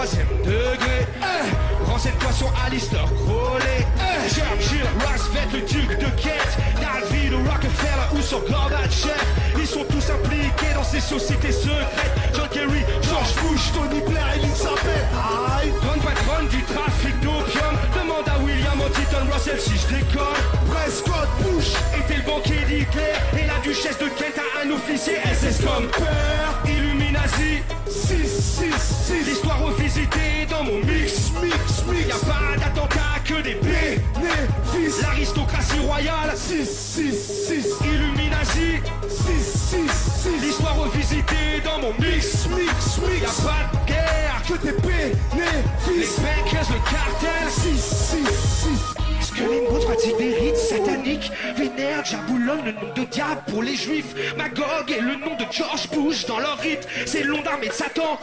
troisième degré. Renseigne-toi sur Alistair Crowley. Churchill, Roosevelt, le duc de Kent, David Rockefeller ou sur Gorbatchev. Ils sont tous impliqués dans ces sociétés secrètes. John Kerry, George Bush, Tony Blair, Elizabeth. Grande patronne du trafic d'opium. Demande à William Huntington Russell si je déconne. Prescott Bush était le banquier d'Hitler. Et la duchesse de Kent a un officier SS comme père. Illuminati, 666. L'histoire revisitée dans mon mix. Y'a pas d'attentat que des bénéfices. L'aristocratie royale, 666. Illuminati, 666. L'histoire revisitée dans mon mix. Y'a pas de guerre que des bénéfices. Les bankers, le cartel, 666. Sculling Boots pratique des rites sataniques. Vénère, Jaboulon, le nom de diable pour les juifs. Magog et le nom de George Bush dans leur rite. C'est le nom d'armée de Satan.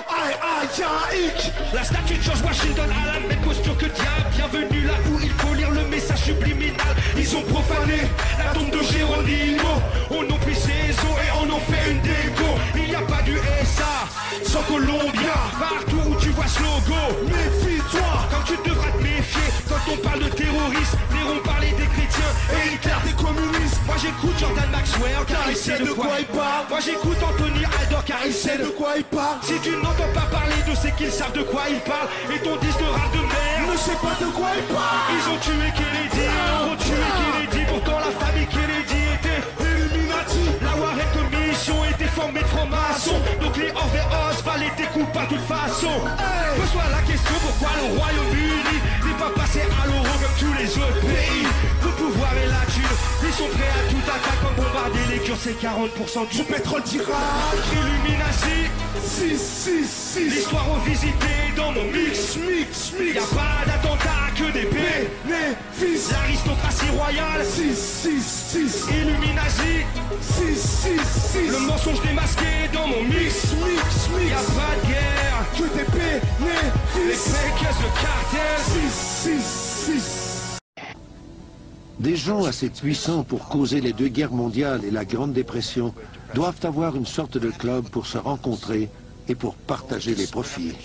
La statue de George Washington a la même posture que diable. Bienvenue là où il faut lire le message subliminal. Ils ont profané la tombe de Geronimo. On a pris ses os et on en fait une déco. Il n'y a pas du SA sans Colombia. Partout où tu vois ce logo, méfie-toi. Quand tu devras te méfier quand on parle de terrorisme. Néron parlait des chrétiens et Hitler des communistes. Moi j'écoute Jordan Maxwell car il sait de quoi il parle. Moi j'écoute Anthony Aldor car il sait de quoi il parle. Si tu n'entends pas parler de c'est qu'ils savent de quoi ils parlent. Et ton disque de rap de merde ne sait pas de quoi il parle. Ils ont tué Kennedy, ont tué Kennedy. Pourtant la famille Kennedy était Illuminati. La Warren Commission était formée de francs-maçons. Donc les Orvéos valaient tes coups pas de toute façon. Pose-toi la question pourquoi le Royaume-Uni n'est pas passé à l'euro comme tous les autres pays. Le pouvoir et la thune, ils sont prêts à tout attaque comme bombarder les Kurdes, c'est 40% du pétrole d'Irak. Illuminati, 666. L'histoire revisitée dans mon mix. Y'a pas d'attentat que des bénéfices. L'aristocratie royale, 666. Illuminati, 666. Le mensonge démasqué dans mon mix. Y'a pas de guerre que des bénéfices. Les bankers, le cartel, 666. Des gens assez puissants pour causer les deux guerres mondiales et la Grande Dépression doivent avoir une sorte de club pour se rencontrer et pour partager les profits.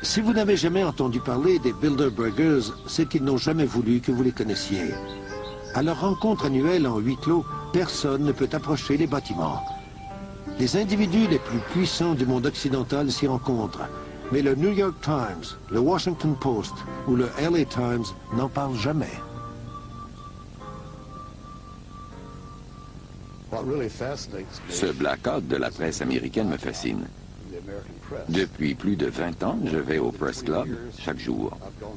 Si vous n'avez jamais entendu parler des Bilderbergers, c'est qu'ils n'ont jamais voulu que vous les connaissiez. À leur rencontre annuelle en huis clos, personne ne peut approcher les bâtiments. Les individus les plus puissants du monde occidental s'y rencontrent. Mais le New York Times, le Washington Post ou le LA Times n'en parlent jamais. Ce blackout de la presse américaine me fascine. Depuis plus de 20 ans, je vais au Press Club chaque jour.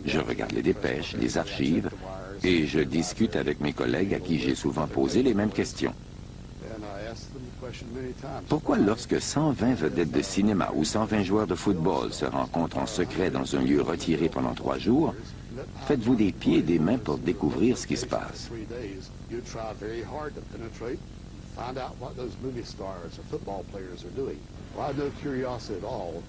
Je regarde les dépêches, les archives, et je discute avec mes collègues à qui j'ai souvent posé les mêmes questions. Pourquoi lorsque 120 vedettes de cinéma ou 120 joueurs de football se rencontrent en secret dans un lieu retiré pendant 3 jours, faites-vous des pieds et des mains pour découvrir ce qui se passe?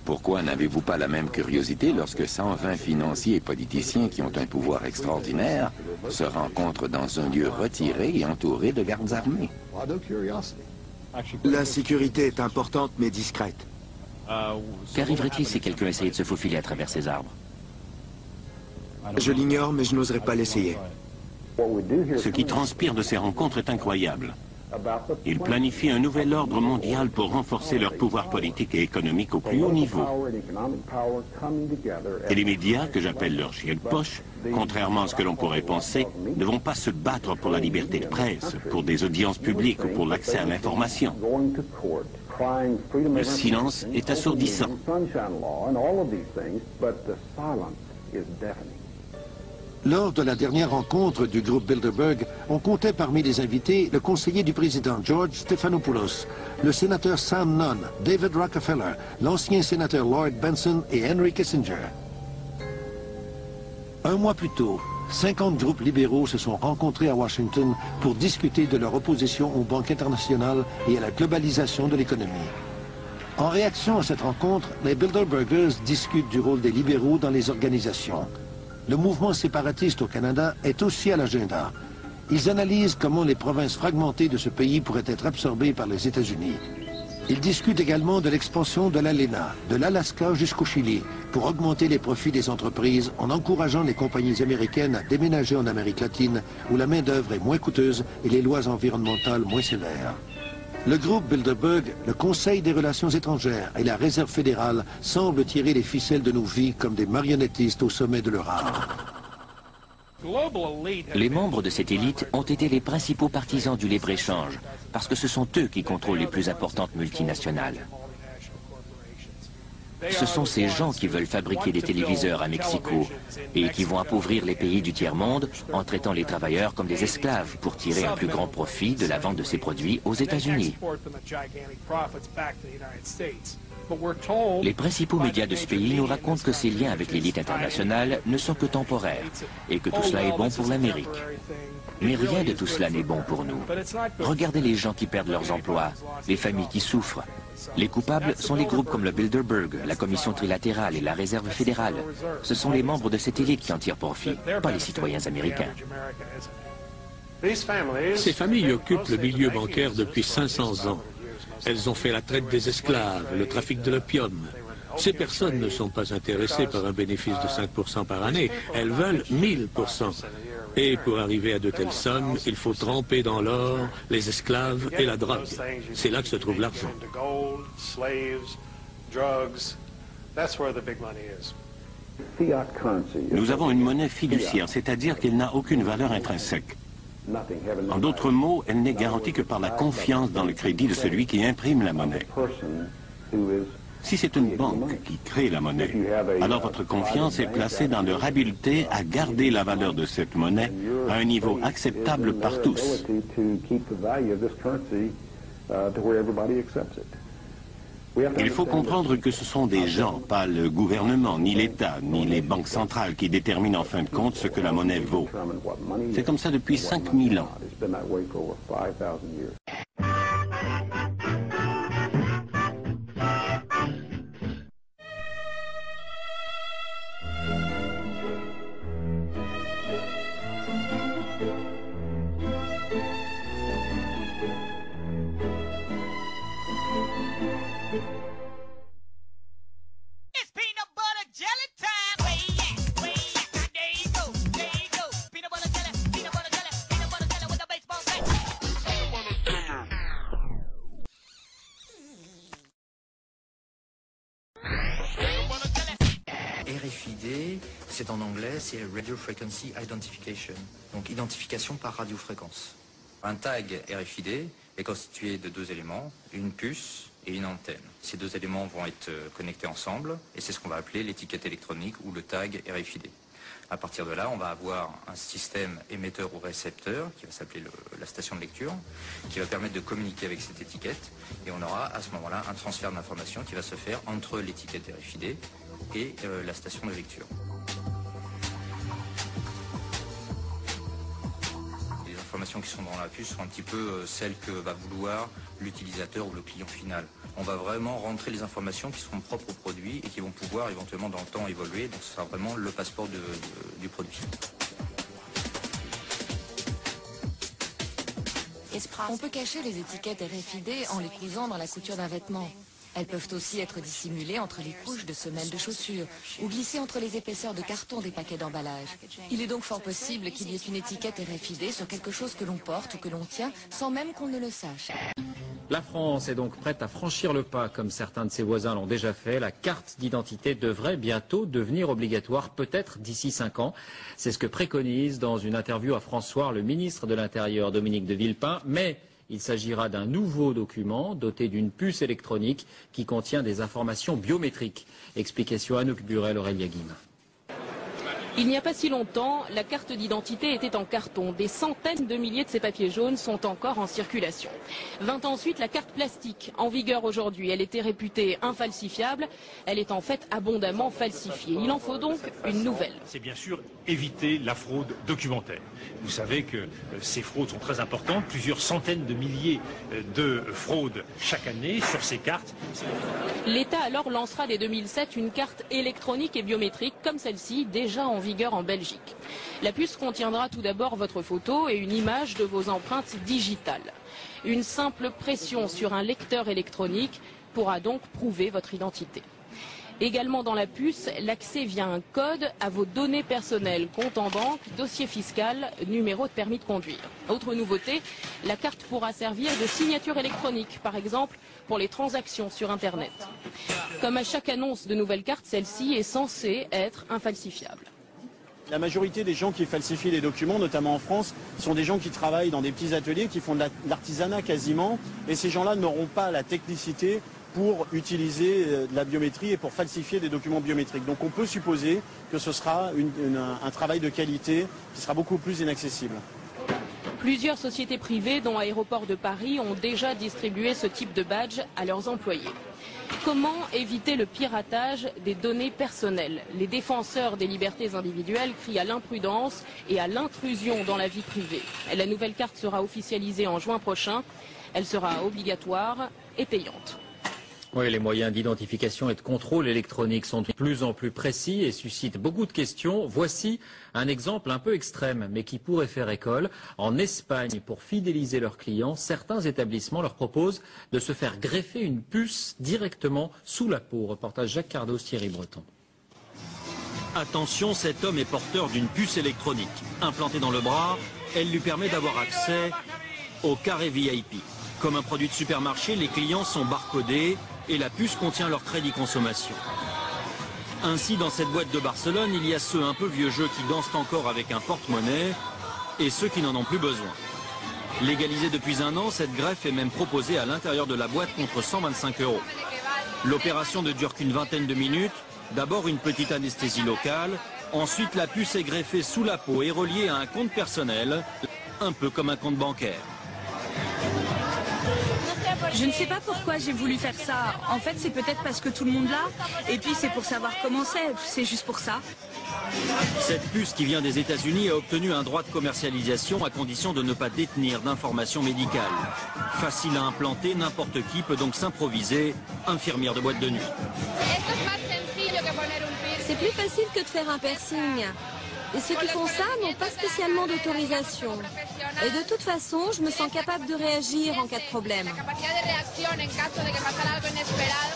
Pourquoi n'avez-vous pas la même curiosité lorsque 120 financiers et politiciens qui ont un pouvoir extraordinaire se rencontrent dans un lieu retiré et entouré de gardes armés? La sécurité est importante mais discrète. Qu'arriverait-il si quelqu'un essayait de se faufiler à travers ces arbres? Je l'ignore, mais je n'oserais pas l'essayer. Ce qui transpire de ces rencontres est incroyable. Ils planifient un nouvel ordre mondial pour renforcer leur pouvoir politique et économique au plus haut niveau. Et les médias, que j'appelle leurs chiens de poche, contrairement à ce que l'on pourrait penser, ne vont pas se battre pour la liberté de presse, pour des audiences publiques ou pour l'accès à l'information. Le silence est assourdissant. Lors de la dernière rencontre du groupe Bilderberg, on comptait parmi les invités le conseiller du président George Stephanopoulos, le sénateur Sam Nunn, David Rockefeller, l'ancien sénateur Lloyd Bentsen et Henry Kissinger. Un mois plus tôt, 50 groupes libéraux se sont rencontrés à Washington pour discuter de leur opposition aux banques internationales et à la globalisation de l'économie. En réaction à cette rencontre, les Bilderbergers discutent du rôle des libéraux dans les organisations. Le mouvement séparatiste au Canada est aussi à l'agenda. Ils analysent comment les provinces fragmentées de ce pays pourraient être absorbées par les États-Unis. Il discute également de l'expansion de l'ALENA, de l'Alaska jusqu'au Chili, pour augmenter les profits des entreprises en encourageant les compagnies américaines à déménager en Amérique latine, où la main-d'œuvre est moins coûteuse et les lois environnementales moins sévères. Le groupe Bilderberg, le Conseil des relations étrangères et la Réserve fédérale semblent tirer les ficelles de nos vies comme des marionnettistes au sommet de leur art. Les membres de cette élite ont été les principaux partisans du libre-échange, parce que ce sont eux qui contrôlent les plus importantes multinationales. Ce sont ces gens qui veulent fabriquer des téléviseurs à Mexico et qui vont appauvrir les pays du tiers-monde en traitant les travailleurs comme des esclaves pour tirer un plus grand profit de la vente de ces produits aux États-Unis. Les principaux médias de ce pays nous racontent que ces liens avec l'élite internationale ne sont que temporaires et que tout cela est bon pour l'Amérique. Mais rien de tout cela n'est bon pour nous. Regardez les gens qui perdent leurs emplois, les familles qui souffrent. Les coupables sont les groupes comme le Bilderberg, la Commission trilatérale et la Réserve fédérale. Ce sont les membres de cette élite qui en tirent profit, pas les citoyens américains. Ces familles occupent le milieu bancaire depuis 500 ans. Elles ont fait la traite des esclaves, le trafic de l'opium. Ces personnes ne sont pas intéressées par un bénéfice de 5% par année. Elles veulent 1000%. Et pour arriver à de telles sommes, il faut tremper dans l'or, les esclaves et la drogue. C'est là que se trouve l'argent. Nous avons une monnaie fiduciaire, c'est-à-dire qu'elle n'a aucune valeur intrinsèque. En d'autres mots, elle n'est garantie que par la confiance dans le crédit de celui qui imprime la monnaie. Si c'est une banque qui crée la monnaie, alors votre confiance est placée dans leur habileté à garder la valeur de cette monnaie à un niveau acceptable par tous. Il faut comprendre que ce sont des gens, pas le gouvernement, ni l'État, ni les banques centrales qui déterminent en fin de compte ce que la monnaie vaut. C'est comme ça depuis 5000 ans. RFID, c'est en anglais, c'est Radio Frequency Identification, donc identification par radiofréquence. Un tag RFID est constitué de deux éléments, une puce et une antenne. Ces deux éléments vont être connectés ensemble et c'est ce qu'on va appeler l'étiquette électronique ou le tag RFID. À partir de là, on va avoir un système émetteur ou récepteur qui va s'appeler la station de lecture, qui va permettre de communiquer avec cette étiquette et on aura à ce moment-là un transfert d'informations qui va se faire entre l'étiquette RFID et la station de lecture. Les informations qui sont dans la puce sont un petit peu celles que va vouloir l'utilisateur ou le client final. On va vraiment rentrer les informations qui seront propres au produit et qui vont pouvoir éventuellement dans le temps évoluer, donc ce sera vraiment le passeport du produit. On peut cacher les étiquettes RFID en les cousant dans la couture d'un vêtement. Elles peuvent aussi être dissimulées entre les couches de semelles de chaussures ou glissées entre les épaisseurs de carton des paquets d'emballage. Il est donc fort possible qu'il y ait une étiquette RFID sur quelque chose que l'on porte ou que l'on tient sans même qu'on ne le sache. La France est donc prête à franchir le pas, comme certains de ses voisins l'ont déjà fait. La carte d'identité devrait bientôt devenir obligatoire, peut-être d'ici 5 ans. C'est ce que préconise dans une interview à France Soir le ministre de l'Intérieur, Dominique de Villepin. Mais il s'agira d'un nouveau document doté d'une puce électronique qui contient des informations biométriques. Explication Anouk Burel, Aurélia Guim. Il n'y a pas si longtemps, la carte d'identité était en carton. Des centaines de milliers de ces papiers jaunes sont encore en circulation. 20 ans ensuite, la carte plastique, en vigueur aujourd'hui, elle était réputée infalsifiable. Elle est en fait abondamment falsifiée. Il en faut donc une nouvelle. C'est bien sûr éviter la fraude documentaire. Vous savez que ces fraudes sont très importantes. Plusieurs centaines de milliers de fraudes chaque année sur ces cartes L'État alors lancera dès 2007 une carte électronique et biométrique comme celle-ci, déjà en vigueur en Belgique. La puce contiendra tout d'abord votre photo et une image de vos empreintes digitales. Une simple pression sur un lecteur électronique pourra donc prouver votre identité. Également dans la puce, l'accès via un code à vos données personnelles, compte en banque, dossier fiscal, numéro de permis de conduire. Autre nouveauté, la carte pourra servir de signature électronique, par exemple pour les transactions sur Internet. Comme à chaque annonce de nouvelles cartes, celle-ci est censée être infalsifiable. La majorité des gens qui falsifient les documents, notamment en France, sont des gens qui travaillent dans des petits ateliers, qui font de l'artisanat quasiment, et ces gens-là n'auront pas la technicité pour utiliser de la biométrie et pour falsifier des documents biométriques. Donc on peut supposer que ce sera un travail de qualité qui sera beaucoup plus inaccessible. Plusieurs sociétés privées, dont Aéroports de Paris, ont déjà distribué ce type de badge à leurs employés. Comment éviter le piratage des données personnelles? Les défenseurs des libertés individuelles crient à l'imprudence et à l'intrusion dans la vie privée. La nouvelle carte sera officialisée en juin prochain. Elle sera obligatoire et payante. Oui, les moyens d'identification et de contrôle électronique sont de plus en plus précis et suscitent beaucoup de questions. Voici un exemple un peu extrême, mais qui pourrait faire école. En Espagne, pour fidéliser leurs clients, certains établissements leur proposent de se faire greffer une puce directement sous la peau. Reportage Jacques Cardos, Thierry Breton. Attention, cet homme est porteur d'une puce électronique. Implantée dans le bras, elle lui permet d'avoir accès au carré VIP. Comme un produit de supermarché, les clients sont barcodés et la puce contient leur crédit consommation. Ainsi, dans cette boîte de Barcelone, il y a ceux un peu vieux jeux qui dansent encore avec un porte-monnaie et ceux qui n'en ont plus besoin. Légalisée depuis un an, cette greffe est même proposée à l'intérieur de la boîte contre 125 €. L'opération ne dure qu'une vingtaine de minutes. D'abord une petite anesthésie locale, ensuite la puce est greffée sous la peau et reliée à un compte personnel, un peu comme un compte bancaire. Je ne sais pas pourquoi j'ai voulu faire ça. En fait, c'est peut-être parce que tout le monde l'a. Et puis, c'est pour savoir comment c'est juste pour ça. Cette puce qui vient des États-Unis a obtenu un droit de commercialisation à condition de ne pas détenir d'informations médicales. Facile à implanter, n'importe qui peut donc s'improviser infirmière de boîte de nuit. C'est plus facile que de faire un piercing. Et ceux qui font ça n'ont pas spécialement d'autorisation. Et de toute façon, je me sens capable de réagir en cas de problème.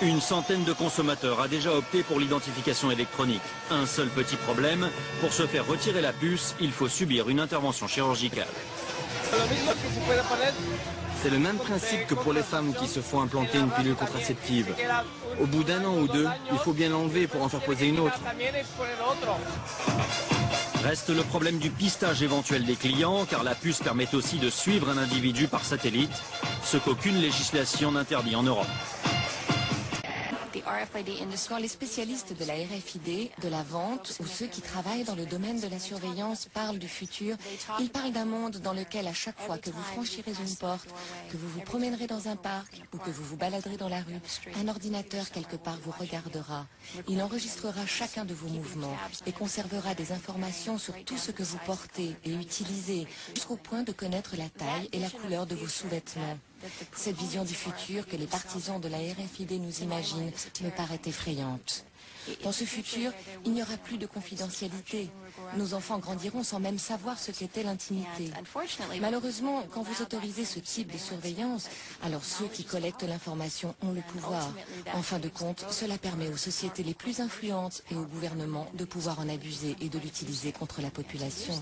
Une centaine de consommateurs a déjà opté pour l'identification électronique. Un seul petit problème, pour se faire retirer la puce, il faut subir une intervention chirurgicale. C'est le même principe que pour les femmes qui se font implanter une pilule contraceptive. Au bout d'un an ou deux, il faut bien l'enlever pour en faire poser une autre. Reste le problème du pistage éventuel des clients, car la puce permet aussi de suivre un individu par satellite, ce qu'aucune législation n'interdit en Europe. Quand les spécialistes de la RFID, de la vente ou ceux qui travaillent dans le domaine de la surveillance parlent du futur, ils parlent d'un monde dans lequel à chaque fois que vous franchirez une porte, que vous vous promènerez dans un parc ou que vous vous baladerez dans la rue, un ordinateur quelque part vous regardera. Il enregistrera chacun de vos mouvements et conservera des informations sur tout ce que vous portez et utilisez, jusqu'au point de connaître la taille et la couleur de vos sous-vêtements. Cette vision du futur que les partisans de la RFID nous imaginent me paraît effrayante. Dans ce futur, il n'y aura plus de confidentialité. Nos enfants grandiront sans même savoir ce qu'était l'intimité. Malheureusement, quand vous autorisez ce type de surveillance, alors ceux qui collectent l'information ont le pouvoir. En fin de compte, cela permet aux sociétés les plus influentes et aux gouvernements de pouvoir en abuser et de l'utiliser contre la population.